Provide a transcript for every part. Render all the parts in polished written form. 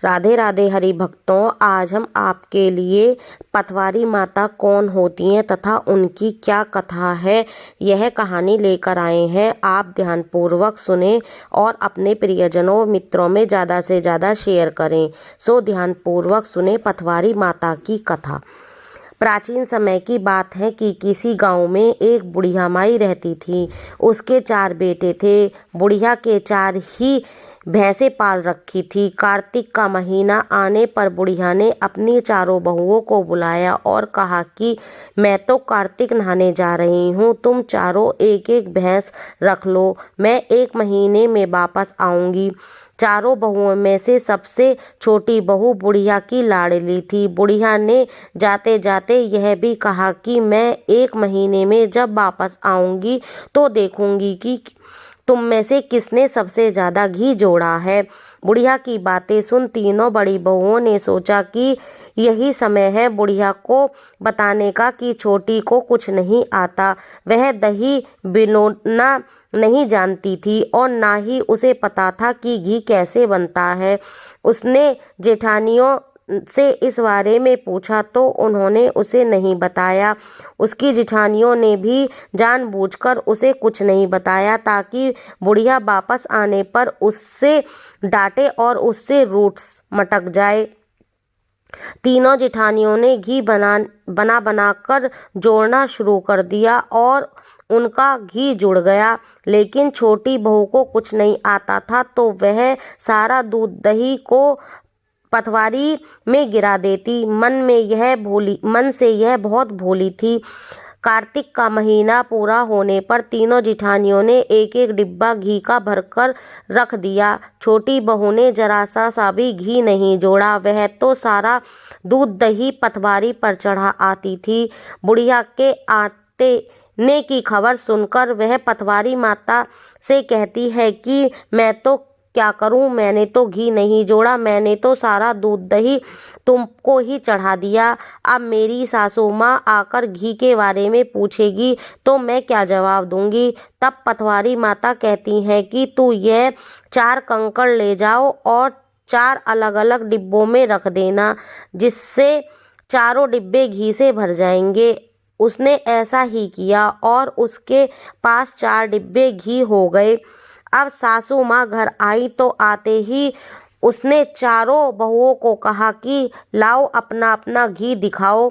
राधे राधे हरि भक्तों, आज हम आपके लिए पतवारी माता कौन होती हैं तथा उनकी क्या कथा है, यह कहानी लेकर आए हैं। आप ध्यानपूर्वक सुने और अपने प्रियजनों मित्रों में ज़्यादा से ज़्यादा शेयर करें। सो ध्यानपूर्वक सुने पतवारी माता की कथा। प्राचीन समय की बात है कि किसी गांव में एक बुढ़िया माई रहती थी। उसके 4 बेटे थे। बुढ़िया के 4 ही भैंसें पाल रखी थी। कार्तिक का महीना आने पर बुढ़िया ने अपनी चारों बहुओं को बुलाया और कहा कि मैं तो कार्तिक नहाने जा रही हूँ, तुम चारों एक एक भैंस रख लो, मैं 1 महीने में वापस आऊँगी। चारों बहुओं में से सबसे छोटी बहू बुढ़िया की लाडली थी। बुढ़िया ने जाते जाते यह भी कहा कि मैं 1 महीने में जब वापस आऊँगी तो देखूँगी कि तुम में से किसने सबसे ज़्यादा घी जोड़ा है। बुढ़िया की बातें सुन तीनों बड़ी बहुओं ने सोचा कि यही समय है बुढ़िया को बताने का कि छोटी को कुछ नहीं आता। वह दही बिलोना नहीं जानती थी और ना ही उसे पता था कि घी कैसे बनता है। उसने जेठानियों से इस बारे में पूछा तो उन्होंने उसे नहीं बताया। उसकी जेठानियों ने भी जानबूझकर उसे कुछ नहीं बताया ताकि बुढ़िया वापस आने पर उससे डांटे और उससे रूठ मटक जाए। तीनों जेठानियों ने घी बना कर जोड़ना शुरू कर दिया और उनका घी जुड़ गया। लेकिन छोटी बहू को कुछ नहीं आता था तो वह सारा दूध दही को पतवारी में गिरा देती। मन से यह बहुत भोली थी। कार्तिक का महीना पूरा होने पर तीनों जेठानियों ने एक एक डिब्बा घी का भरकर रख दिया। छोटी बहू ने जरा सा भी घी नहीं जोड़ा, वह तो सारा दूध दही पतवारी पर चढ़ा आती थी। बुढ़िया के आते ने की खबर सुनकर वह पतवारी माता से कहती है कि मैं तो क्या करूं, मैंने तो घी नहीं जोड़ा, मैंने तो सारा दूध दही तुमको ही चढ़ा दिया। अब मेरी सासू माँ आकर घी के बारे में पूछेगी तो मैं क्या जवाब दूंगी। तब पतवारी माता कहती हैं कि तू यह 4 कंकड़ ले जाओ और 4 अलग अलग डिब्बों में रख देना, जिससे चारों डिब्बे घी से भर जाएंगे। उसने ऐसा ही किया और उसके पास 4 डिब्बे घी हो गए। अब सासू माँ घर आई तो आते ही उसने चारों बहुओं को कहा कि लाओ अपना अपना घी दिखाओ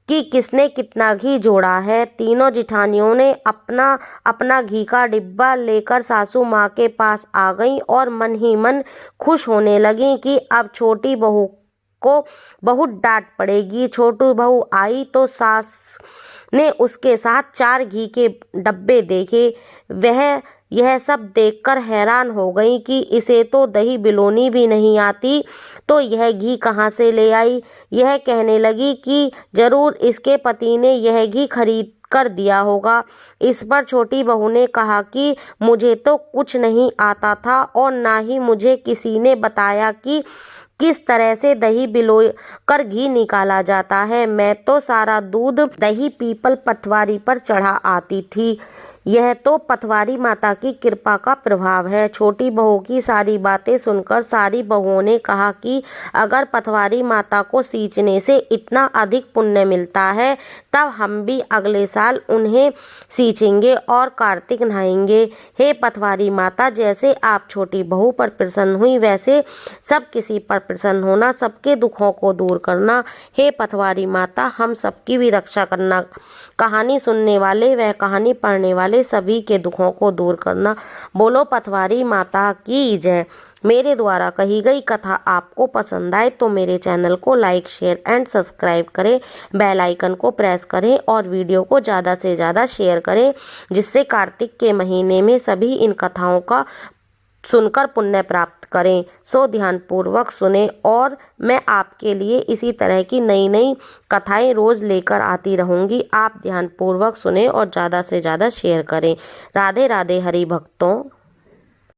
कि किसने कितना घी जोड़ा है। तीनों जेठानियों ने अपना अपना घी का डिब्बा लेकर सासू माँ के पास आ गईं और मन ही मन खुश होने लगीं कि अब छोटी बहू को बहुत डांट पड़ेगी। छोटी बहू आई तो सास ने उसके साथ 4 घी के डब्बे देखे। वह यह सब देखकर हैरान हो गई कि इसे तो दही बिलोनी भी नहीं आती, तो यह घी कहाँ से ले आई। यह कहने लगी कि जरूर इसके पति ने यह घी खरीद कर दिया होगा। इस पर छोटी बहू ने कहा कि मुझे तो कुछ नहीं आता था और ना ही मुझे किसी ने बताया कि किस तरह से दही बिलो कर घी निकाला जाता है। मैं तो सारा दूध दही पीपल पतवारी पर चढ़ा आती थी। यह तो पतवारी माता की कृपा का प्रभाव है। छोटी बहू की सारी बातें सुनकर सारी बहुओं ने कहा कि अगर पतवारी माता को सींचने से इतना अधिक पुण्य मिलता है तब हम भी अगले साल उन्हें सींचेंगे और कार्तिक नहाएंगे। हे पतवारी माता, जैसे आप छोटी बहू पर प्रसन्न हुई वैसे सब किसी पर प्रसन्न होना, सबके दुखों को दूर करना। हे पतवारी माता, हम सबकी भी रक्षा करना। कहानी सुनने वाले व कहानी पढ़ने वाले सभी के दुखों को दूर करना। बोलो पतवारी माता की जय। मेरे द्वारा कही गई कथा आपको पसंद आए तो मेरे चैनल को लाइक शेयर एंड सब्सक्राइब करें, बेल आइकन को प्रेस करें और वीडियो को ज़्यादा से ज़्यादा शेयर करें, जिससे कार्तिक के महीने में सभी इन कथाओं का सुनकर पुण्य प्राप्त करें। सो ध्यानपूर्वक सुने और मैं आपके लिए इसी तरह की नई नई कथाएं रोज़ लेकर आती रहूँगी। आप ध्यानपूर्वक सुने और ज़्यादा से ज़्यादा शेयर करें। राधे राधे हरि भक्तों।